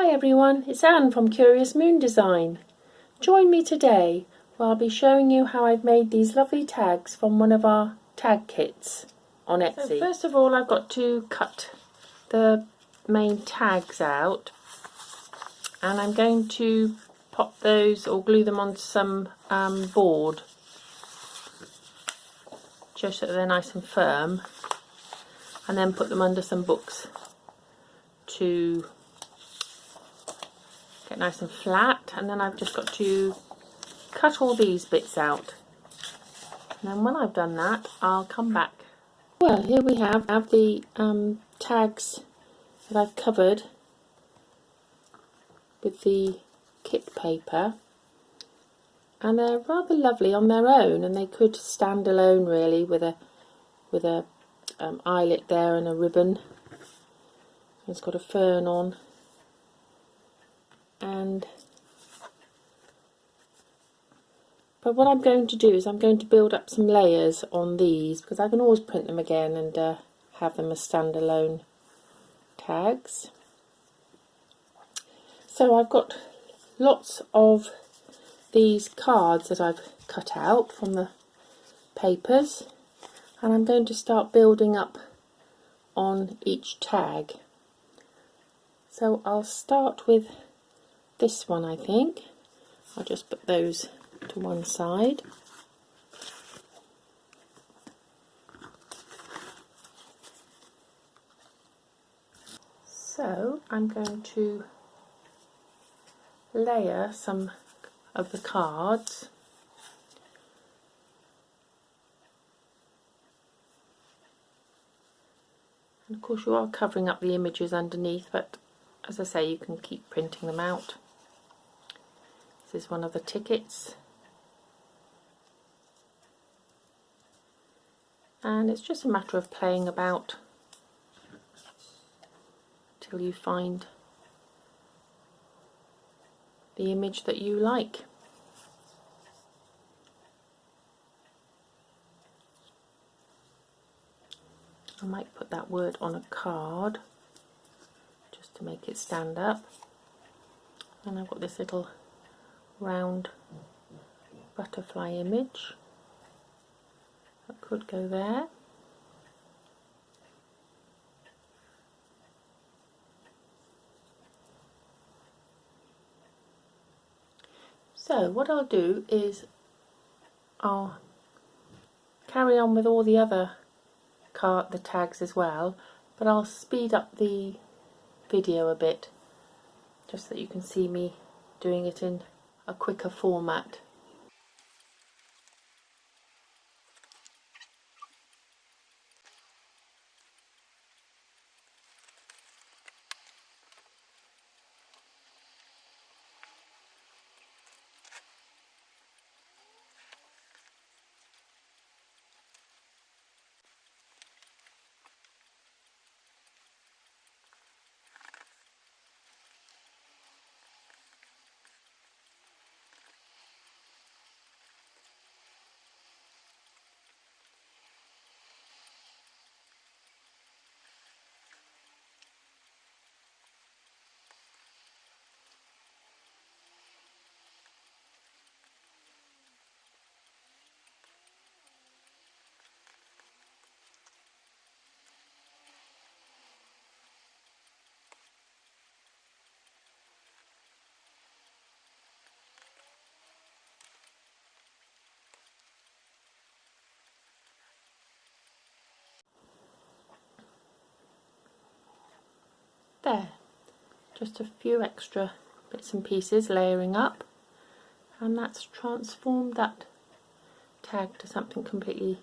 Hi everyone, it's Anne from Curious Moon Design. Join me today where I'll be showing you how I've made these lovely tags from one of our tag kits on Etsy. So first of all, I've got to cut the main tags out, and I'm going to pop those or glue them onto some board just so they're nice and firm, and then put them under some books to get nice and flat. And then I've just got to cut all these bits out, and then when I've done that I'll come back. Well, here we have the tags that I've covered with the kit paper, and they're rather lovely on their own, and they could stand alone really with a eyelet there and a ribbon. It's got a fern on, but what I'm going to do is I'm going to build up some layers on these, because I can always print them again and have them as standalone tags. So I've got lots of these cards that I've cut out from the papers, and I'm going to start building up on each tag. So I'll start with this one, I think. I'll just put those to one side. So I'm going to layer some of the cards. And of course you are covering up the images underneath, but as I say, you can keep printing them out. This is one of the tickets, and it's just a matter of playing about till you find the image that you like. I might put that word on a card just to make it stand up. And I've got this little round butterfly image that could go there. So what I'll do is I'll carry on with all the other the tags as well, but I'll speed up the video a bit just so that you can see me doing it in a quicker format. There, just a few extra bits and pieces layering up, and that's transformed that tag to something completely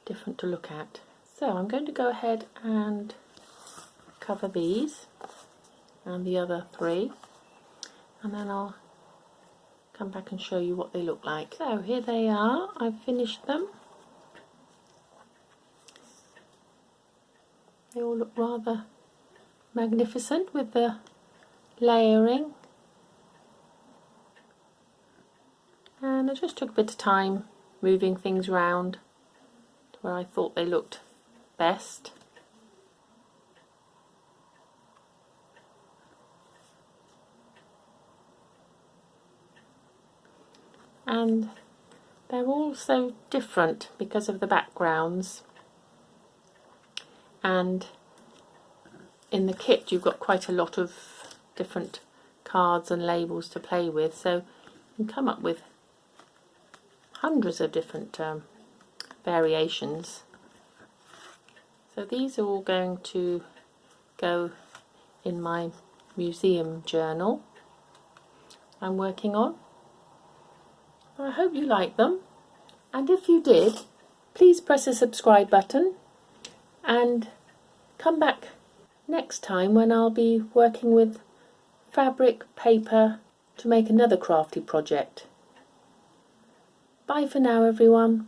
different to look at. So I'm going to go ahead and cover these and the other three, and then I'll come back and show you what they look like. So here they are, I've finished them. They all look rather magnificent with the layering, and I just took a bit of time moving things around to where I thought they looked best. and they're all so different because of the backgrounds, and in the kit you've got quite a lot of different cards and labels to play with, so you can come up with hundreds of different variations. So these are all going to go in my museum journal I'm working on. I hope you like them, and if you did, please press the subscribe button and come back next time when I'll be working with fabric paper to make another crafty project. Bye for now, everyone.